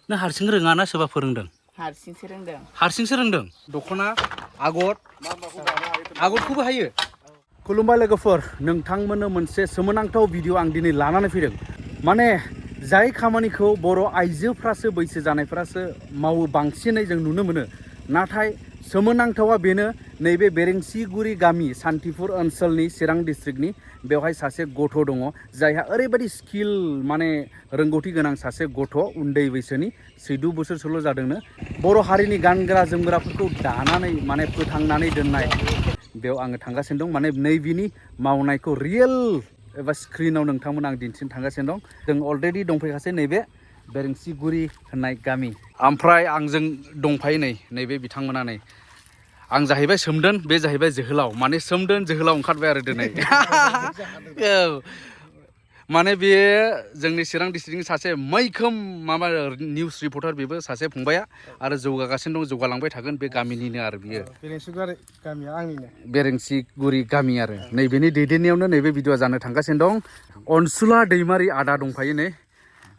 नों हारसिं रोङा ना सोरबा फोरोंदों? हारसिंसो रोंदों। हारसिंसो रोंदों? दख'ना आगरखौबो हायो? खुलुमबाय लोगोफोर, नोंथांमोननो मोनसे सोमोनांथाव भिडिअ आं दिनै लानानै फैदों। माने जाय खामानिखौ बर' आइजोफ्रासो बैसो जानायफ्रासो मावो बांसिनै जों नुनो मोनो। नाथाय सोमोनांथावा बेनो नैबे बेरेंसिगुरि गामि सान्थिपुर ओनसोलनि चिरां डिस्ट्रिक्टनि बेवहाय सासे गथ' दङ जायहा ओरैबायदि स्किल माने रोंगौथि गोनां सासे गथ' उन्दै बैसोनि 14 बोसोरसोल' जादोंनो बर' हारिनि गानग्रा जोमग्राफोरखौ दानानै माने फोथांनानै दोननाय बेयाव आङो थांगासिनो दं। माने नैबेनि मावनायखौ रियेल एबा स्क्रिनाव नोंथांमोन आं दिन्थिनो थांगासिनो दं। जों अलरेडि दंफैखासै नैबे बेरेंसिगुरि होननाय गामि। ओमफ्राय आंजों दंफायो नैबे बिथांमोना नै। आं जाहैबाय सोमदोन, बे जाहैबाय जोहोलाव। माने सोमदोन जोहोलाव ओंखारबाय आरो दिनै। औ माने बे जोंनि चिरां डिस्ट्रिक्टनि सासे मैखोम माबा निउस रिपर्टार, बेबो सासे फंबाया आरो जौगागासिनो दं, जौगालांबाय थागोन। बे गामिनिनो आरो बियो बेरेंसिगुरि गामिया आंनिनो। बेरेंसिगुरि गामि आरो नैबेनि दैदेननायावनो नैबे भिडिअआ जानो थांगासिनो दं। अनसुला दैमारि आदा दंफायो नै।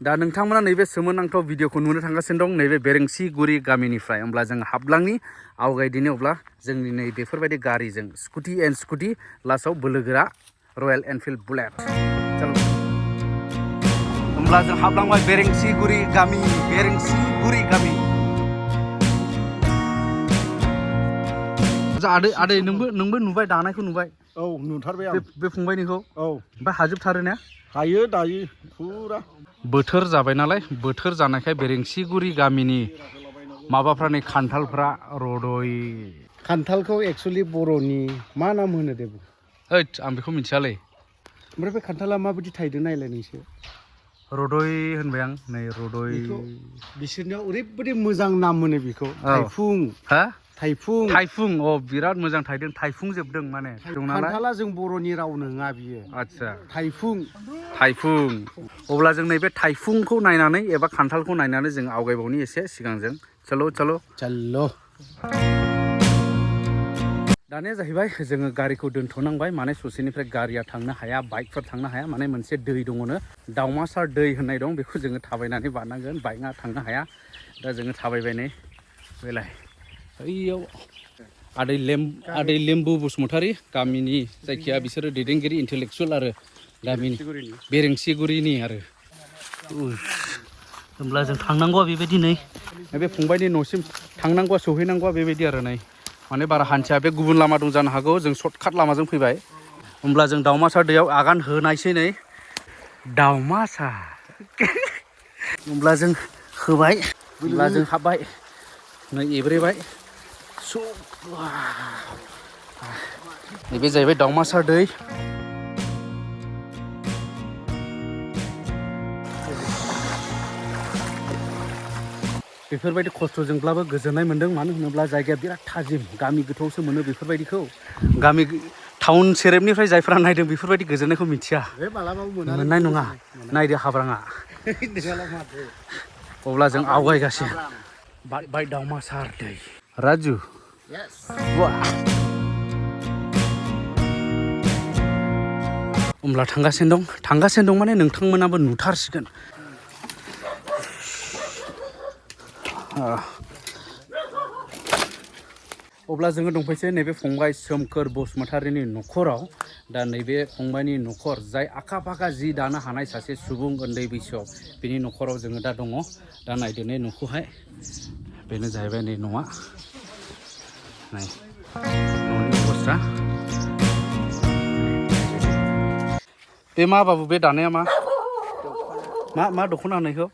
दा नोंथांमोना नैबे सोमोनांथाव भिडिअखौ नुनो थांगासिनो दं नैबे बेरेंसिगुरि गामिनिफ्राय। होमब्ला जों हाबलांनि आवगायदिनो, अब्ला जोंनि नै बेफोरबायदि गारिजों स्कुटि एन्ड स्कुटि लास्टआव बोलोगोरा रयेल एनफिल्ड बुलेट। होमब्ला जों हाबलांबाय बेरेंसिगुरि गामि। बेरेंसिगुरि गामि। आदै नोंबो नुबाय दानायखौ नुबाय? औ नुथारबाय आं बे फंबायनिखौ। औ ओमफ्राय हाजोबथारो ना? हायो दायो फुरा। बोथोर जाबाय नालाय, बोथोर जानायखाय बेरेंसिगुरि गामिनि माबाफ्रा नै खान्थालफ्रा रदय। खान्थालखौ एक्सुवेलि बर'नि मा नाम होनो दे? ओइद आं बेखौ मिथियालै। ओमफ्राय बे खान्थाला माबायदि थायदों नायलाय नोंसो। रदय होनबाय आं नै रदय। बिसोरनियाव ओरैबायदि मोजां नाम मोनो बेखौ थाइफुं। हा? थाइफुं। थाइफुं। अ बिराद मोजां थायदों, थाइफुं जोबदों माने दं नालाय। खान्थाला जों बर'नि राव नङा बियो। आदसा थाइफुं। थाइफुं। अब्ला जों नैबे थाइफुंखौ नायनानै एबा खान्थालखौ नायनानै जों आवगायबावनि एसे सिगांजों। चलो। दानिया जाहैबाय जोङो गारिखौ दोनथ'नांबाय। माने ससेनिफ्राय गारिया थांनो हाया, बाइकफोर थांनो हाया। माने मोनसे दै दङनो, दावमासार दै होननाय दं, बेखौ जोङो थाबायनानै बारनांगोन, बाइकआ थांनो हाया। दा जोङो थाबायबाय नै बेलाय ओइयाव आदै लेम्बु बसुमतारी गामिनि, जायखिया बिसोरो दैदेनगिरि इन्टेलेक्सुवेल आरो गामिनि बेरेंसिगुरिनि आरो। होमब्ला जों थांनांगौआ बेबायदि नै बे फंबायनि न'सिम थांनांगौआ, सौहैनांगौआ बेबायदि आरो नै। माने बारा हान्थिया, बे गुबुन लामा दं जानो हागौ, जों सर्टकाट लामाजों फैबाय। होमब्ला जों दावमासार दैयाव आगान होनायसै नै। दावमासार। होमब्ला जों होबाय, होमब्ला जों हाबबाय नै, एब्रेबाय। नैबे जाहैबाय दावमासार दै। बेफोरबायदि खस्थ'जोंब्लाबो गोजोननाय मोन्दों। मानो होनोब्ला जायगाया बिराद थाजिम। गामि गोथौआवसो मोनो बेफोरबायदिखौ। गामि टाउन सेरेबनिफ्राय जायफ्रा नायदों बेफोरबायदि गोजोननायखौ मिथिया, मोननाय नङा। नायदो हाब्राङा। अब्ला जों आवगायगासिनो। बाय दावमासार दै। राजु। होमब्ला थांगासिनो दं माने नोंथांमोनाबो नुथारसिगोन। अब्ला जोङो दंफैसै नैबे फंबाय सोमखोर बसुमतारीनि न'खराव। दा नैबे फंबायनि न'खर, जाय आखा फाखा जि दानो हानाय सासे सुबुं उन्दै बैसोआव, बेनि न'खराव जोङो दा दङ। दा नायदो नै न'खौहाय। बेनो जाहैबाय नै न'आ। नै न'नि अबस्था। बे मा बाबु, बे दानाया मा दख'ना होनो बेखौ?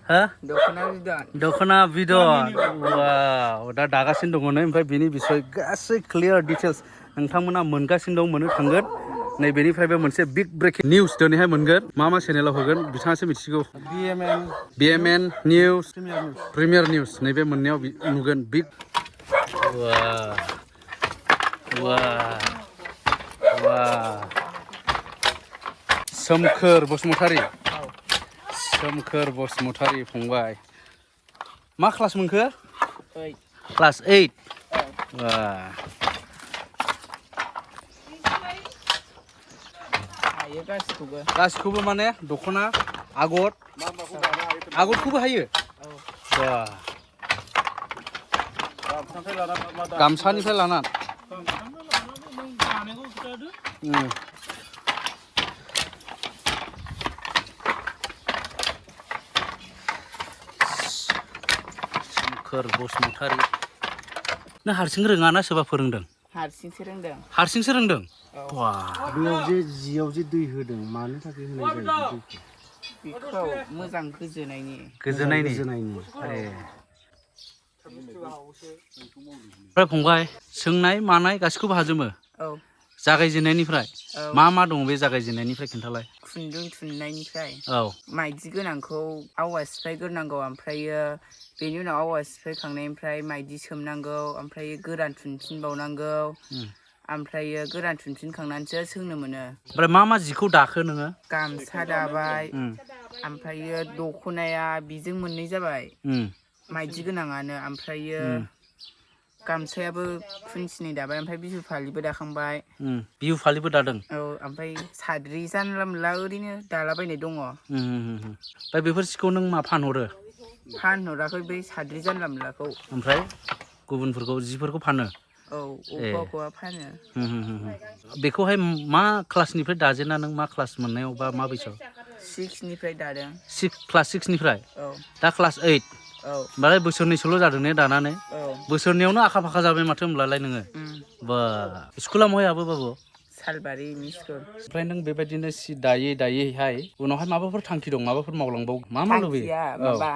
हा? दख'ना बिदन। वाव, दा दागासिनो दङ नै। ओमफ्राय बेनि बिसय गासै क्लियार डिटेल्स नोंथांमोना मोनगासिनो दं, मोननो थांगोन। नैबेनिफ्रायबो मोनसे बिग ब्रेकिं निउस दिनैहाय मोनगोन। मा चेनेलाव होगोन बिथाङासो मिथिगौ। BMN निउस, प्रिमियार निउस, नैबे मोननायाव नुगोन बिग। सोमखोर बसुमतारी। सोमखोर बसुमतारी फंबाय। मा क्लास मोनखो? क्लास 8। गासिखौबो माने दख'ना आगर आगरखौबो हायो बा गामसानिफ्राय लाना सोमखोर बसुमतारी नों हारसिं रोङा ना सोरबा फोरोंदों हारसिंसो रोंदों वा बेयाव जे जियाव जे दै होदों मानो थाखाय होनाय जायो बेखौ मोजां गोजोनायनि ओमफ्राय फंबाय सोंनाय मानाय गासिखौबो हाजोबो जागायजेननायनिफ्राय मा दं बे जागायजेननायनिफ्राय खिन्थालाय खुन्दुं थुननायनिफ्राय औ माइदि गोनांखौ आवा सिफायग्रोनांगौ ओमफ्रायो बेनि उनाव आवा सिफायखांनायनिफ्राय माइदि सोमनांगौ ओमफ्राय गोरान थुनफिनबावनांगौ ओमफ्रायो गोरान थुनफिनखांनानैसो सोंनो मोनो ओमफ्राय मा जिखौ दाखो नोङो गामसा दाबाय ओमफ्रायो दखनाया बिजों मोननै जाबाय माइदि गोनाङानो ओमफ्रायो गामसायाबो खुन्थिनै दाबाय ओमफ्राय बिहु फालिबो दाखांबाय बिहु फालिबो दादों औ ओमफ्राय साद्रि जानला मोनला ओरैनो दालाबायनाय दङ ओमफ्राय बेफोर सिखौ नों मा फानहराखै बै साद्रि जानला मोनलाखौ ओमफ्राय गुबुनफोरखौ जिफोरखौ फानो औ अबेबा फानो बेखौहाय मा क्लासनिफ्राय दाजेना नों मा क्लास मोननायाव बा मा बैसोआव 6निफ्राय दादों क्लास 6निफ्राय औ दा क्लास 8 औ होमबालाय बोसोरनैसोल' जादों ने दानानै बोसोरनैयावनो आखा फाखा जाबाय माथो होमब्लालाय नोङो बा स्कुला महाय आबो बाबु सालबारि एम इ स्कुल ओमफ्राय नों बेबायदिनो सि दायैहाय उनावहाय माबाफोर थांखि दं माबाफोर मावलांबावो मा लुबैयो थांखिया माबा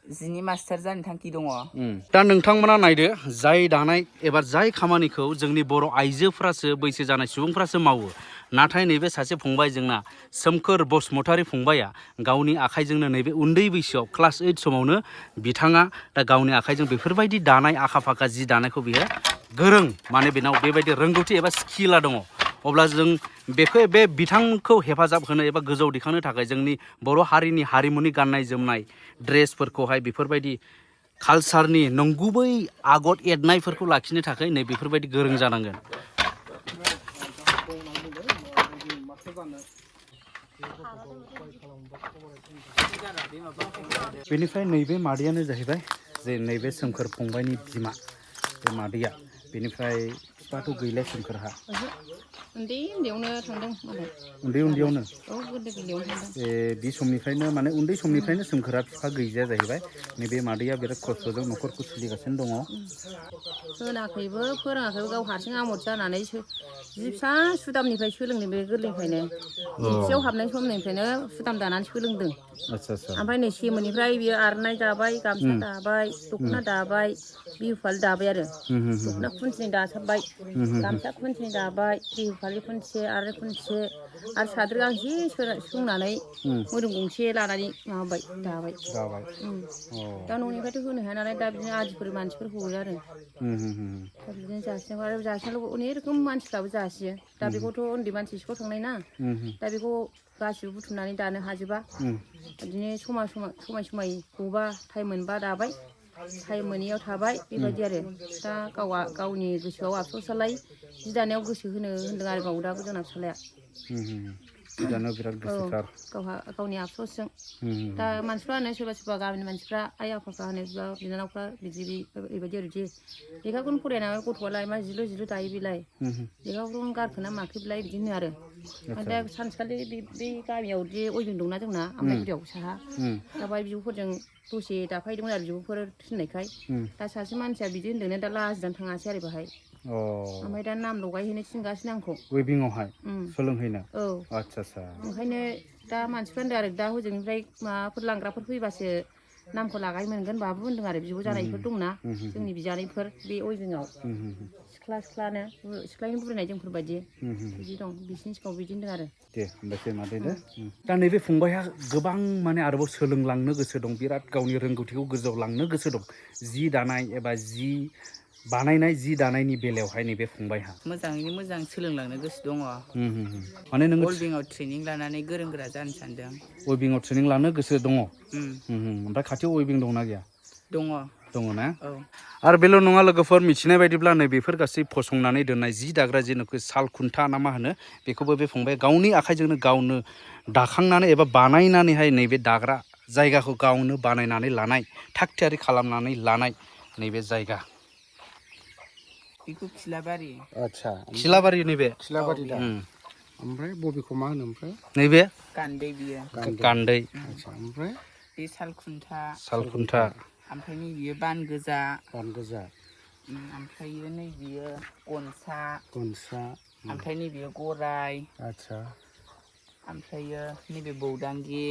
जिनि मास्टार जानो थांखि दङ दा नोंथांमोना नायदो जाय दानाय एबा जाय खामानिखौ जोंनि बर' आइजोफ्रासो बैसो जानाय सुबुंफ्रासो मावो नाथाय नैबे सासे फंबाय जोंना सोमखोर बसुमतारी फंबाया गावनि आखाइजोंनो नैबे उन्दै बैसोआव क्लास 8 समावनो बिथाङा दा गावनि आखाइजों बेफोरबायदि दानाय आखा फाखा जि दानायखौ बियो गोरों माने बेनाव बेबायदि रोंगौथि एबा स्किला दङ अब्ला जों बे बिथांखौ हेफाजाब होनो एबा गोजौ दिखांनो थाखाय जोंनि बर' हारिनि हारिमुनि गाननाय जोमनाय ड्रेसफोरखौहाय बेफोरबायदि कालसारनि नंगुबै आगर एरनायफोरखौ लाखिनो थाखाय नै बेफोरबायदि गोरों जानांगोन बेनिफ्राय नैबे मादैयानो जाहैबाय जे नैबे सोमखोर फंबायनि बिमा बे मादैया बेनिफ्राय बिफाथ' गैला सोमखोरहा उन्दैयावनो थांदों उन्दैयावनो औ गोरलै गोरलैयावनो थांदों बे समनिफ्रायनो माने उन्दै समनिफ्रायनो सोमखोरा बिफा गैजाया जाहैबाय नैबे मादैया बिराद खस्थ'जों न'खरखौ सोलिगासिनो दङ होनाखैबो फोरोङाखैबो गाव हारसिं आमद जानानै जि फिसा सुदामनिफ्राय सोलोंदों बे गोरलैनिफ्रायनो जिपसियाव हाबनाय समनिफ्रायनो सुदाम दानानै सोलोंदों ओमफ्राय नै सेमोननिफ्राय बियो आर'नाइ दाबाय गामसा दाबाय दख'ना दाबाय बिहु फालि दाबाय आरो दख'ना खुन्थिनै दासाबबाय गामसा खुन्थिनै दाबाय बिहु फालि खुन्थिसे आरो खुन्थिसे आरो साद्रि गांसे सोंनानै मोदोम गंसे लानानै माबाबाय दाबाय दा न'निफ्रायथ' होनो हाया नालाय दा बिदिनो आदिफोर मानसिफोर हरो आरो दा बिदिनो जासिनांगौ आरो जासिनांगौ अनेक रोखोम मानसिफ्राबो जासियो दा बेखौथ' उन्दै मानसि सिखाव थांनाय ना दा बेखौ गासिबो बुथुमनानै दानो हाजोबा बिदिनो समाय गबा टाइम मोनबा दाबाय टाइम मोनैयाव थाबाय बेबायदि आरो दा गावनि गोसोआव आफस'सालाय जि दानायाव गोसो होनदों आरो गाव जोंना फिसालाया दानायाव बिराद गोसोथार गावहा गावनि आफस'सजों दा मानसिफ्रा होनो सोरबा गामिनि मानसिफ्रा आइ आफाफ्रा होनो बिनानावफ्रा बिदि बेबायदि आरोदि लेखाखौनो फरायनानै गथ'आलाय मा जिल' दायो बेलाय लेखाखौनो गारखोना माखो बिलाय बिदि होनो आरो दा सानसेखालि बे गामियाव जे अयभिं दंना जोंना आमलाइगुरियाव साहा दा बाय बिब'फोरजों दसे दाफायदोंमोन आरो बिब'फोर थिननायखाय दा सासे मानसिया बिदि होनदोंनो दा लाजिनानै थाङासै आरो बाहाय ओमफ्राय दा नाम लगायहैनो थिनगासिनो आंखौ वेबिंआवहाय सोलोंहैनो औ आच्छा ओंखायनो दा मानसिफ्रा होनदों आरो दा हजोंनिफ्राय माबाफोर लांग्राफोर फैबासो नामखौ लागाय मोनगोन बाबु होनदों आरो बिब' जानायफोर दंना जोंनि बिजानैफोर बे वेबिंआव सिख्लानि बुरैनाय जोंफोरबायदि बिदि दं बिसिनि सिगाङाव बिदि होनदों आरो दे होमबासै मादै दे दा नैबे फंबायहा गोबां माने आरोबाव सोलोंलांनो गोसो दं बिराद गावनि रोंगौथिखौ गोजौआव लांनो गोसो दं जि दानाय एबा जि बानायनाय जि दानायनि बेलायावहाय नैबे फंबायहा मोजाङैनो मोजां सोलोंलांनो गोसो दङ माने नोङो वेबिंआव ट्रेनिं लानानै गोरों गोरा जानो सानदों वेबिंआव ट्रेनिं लानो गोसो दङ ओमफ्राय खाथियाव वेबिं दंना गैया दङ ना औ आरो बेल' नङा लोगोफोर मिथिनाय बायदिब्ला नै बेफोर गासै फसंनानै दोननाय जि दाग्रा जेनाखि साल खुन्था ना मा होनो बेखौबो बे फंबाया गावनि आखाइजोंनो गावनो दाखांनानै एबा बानायनानैहाय नैबे दाग्रा जायगाखौ गावनो बानायनानै लानाय थाग थियारि खालामनानै लानाय नैबे जायगा बेखौ खिलाबारि आदसा खिलाबारि नैबे खिलाबारि दा औ, ओमफ्राय बबेखौ मा होनो ओमफ्राय नैबे गान्दै बियो गान्दै आदसा ओमफ्राय बे सालखुन्था सालखुन्था ओमफ्राय नै बियो बान गोजा बान गोजा ओमफ्रायो नै बियो गनसा गनसा ओमफ्राय नै बियो गराय आदसा ओमफ्रायो नैबे बौदांगि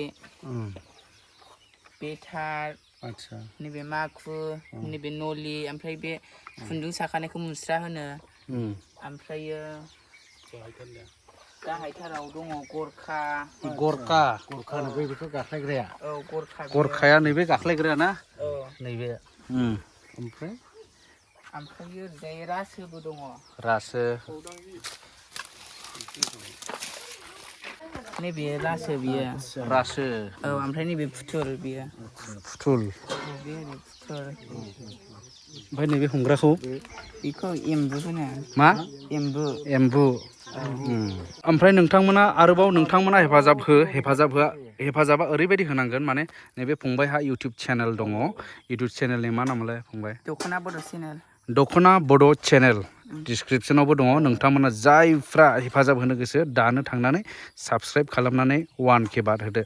बे थार आदसा नैबे माखु नैबे नलि ओमफ्राय बे खुन्दुं साखानायखौ मुस्रा होनो ओमफ्रायो गाहायथाराव दङ गरखा गरखा गरखा बै बेखौ गाख्लायग्राया औ गरखा बियो गरखाया नैबे गाख्लायग्राया ना औ नैबे ओमफ्राय ओमफ्रायो ओरैजाय रासोबो दङ रासो नैबे रासो बियो रासो औ ओमफ्राय नैबे फुथुल बियो फुथुल बे ओरै फुथुल ओमफ्राय नैबे हमग्राखौ बेखौ एम्बु होनो मा एम्बु एम्बु ओमफ्राय नोंथांमोना आरोबाव नोंथांमोना हेफाजाबा ओरैबायदि होनांगोन माने नैबे फंबायहा इउटुब चेनेल दङ इउटुब चेनेलनि मा नामलाय फंबाय दख'ना बड' चेनेल दख'ना बड' चेनेल डिसक्रिपसनावबो दङ नोंथांमोना जायफ्रा हेफाजाब होनो गोसो दानो थांनानै साबस्क्राइब खालामनानै 1K बात होदो